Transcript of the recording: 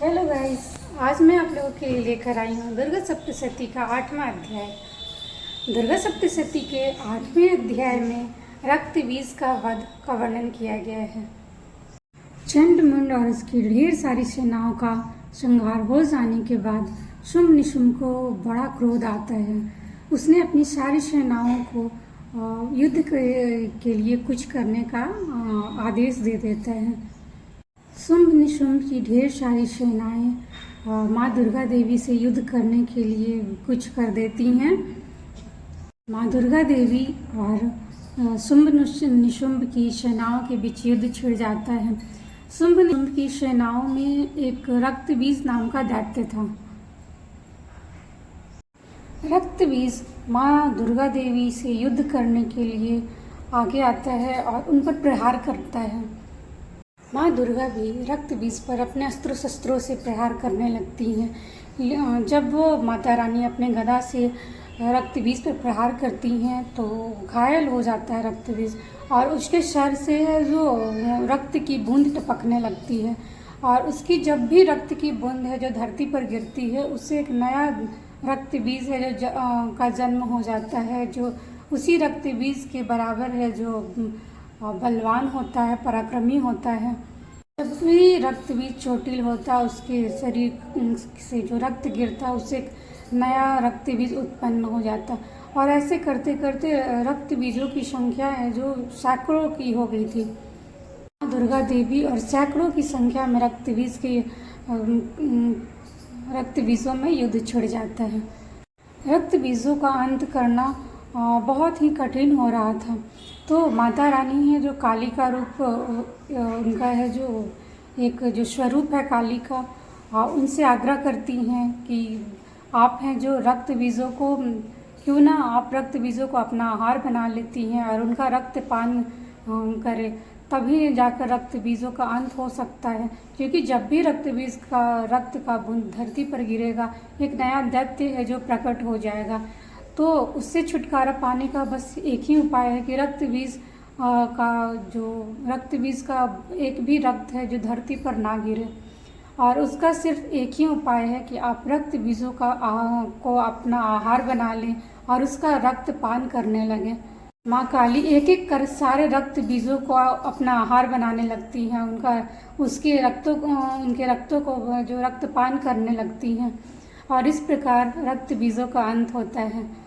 Hello guys. आज मैं आप लोगों के लिए लेकर आई हूँ दुर्गा सप्तशती का 8वां अध्याय। दुर्गा सप्तशती के 8वें अध्याय में रक्त बीज का वध का वर्णन किया गया है। चंड मुंड और उसकी ढेर सारी सेनाओं का संहार हो जाने के बाद शुंभ निशुंभ को बड़ा क्रोध आता है। उसने अपनी सारी सेनाओं को युद्ध के लिए कुछ करने का आदेश दे देता है। शुंभ निशुंभ की ढेर सारी सेनाएं माँ दुर्गा देवी से युद्ध करने के लिए कुछ कर देती हैं। माँ दुर्गा देवी और शुंभ निशुंभ की सेनाओं के बीच युद्ध छिड़ जाता है। शुंभ निशुंभ की सेनाओं में एक रक्त बीज नाम का दैत्य था। रक्त बीज माँ दुर्गा देवी से युद्ध करने के लिए आगे आता है और उन पर प्रहार करता है। माँ दुर्गा भी रक्त बीज पर अपने अस्त्रों शस्त्रों से प्रहार करने लगती हैं। जब वो माता रानी अपने गदा से रक्त बीज पर प्रहार करती हैं तो घायल हो जाता है रक्त बीज और उसके सर से जो रक्त की बूंद टपकने लगती है और उसकी जब भी रक्त की बूंद है जो धरती पर गिरती है उससे एक नया रक्त बीज है जो का जन्म हो जाता है, जो उसी रक्त बीज के बराबर है, जो बलवान होता है, पराक्रमी होता है। जब भी रक्त बीज चोटिल होता है उसके शरीर से जो रक्त गिरता है उससे एक नया रक्त बीज उत्पन्न हो जाता और ऐसे करते करते रक्त बीजों की संख्या है जो सैकड़ों की हो गई थी। दुर्गा देवी और सैकड़ों की संख्या में रक्त बीजों में युद्ध छिड़ जाता है। रक्त बीजों का अंत करना बहुत ही कठिन हो रहा था। तो माता रानी है जो काली का रूप उनका है, जो स्वरूप है काली का, उनसे आग्रह करती हैं कि आप हैं जो रक्त बीजों को, क्यों ना आप रक्त बीजों को अपना आहार बना लेती हैं और उनका रक्त पान करें, तभी जाकर रक्त बीजों का अंत हो सकता है। क्योंकि जब भी रक्त बीज का रक्त का बूंद धरती पर गिरेगा एक नया दैत्य है जो प्रकट हो जाएगा। तो उससे छुटकारा पाने का बस एक ही उपाय है कि रक्त बीज का एक भी रक्त है जो धरती पर ना गिरे, और उसका सिर्फ एक ही उपाय है कि आप रक्त बीजों को अपना आहार बना लें और उसका रक्त पान करने लगें। माँ काली एक एक कर सारे रक्त बीजों को अपना आहार बनाने लगती हैं, उनके रक्तों को जो रक्तपान करने लगती हैं और इस प्रकार रक्त बीजों का अंत होता है।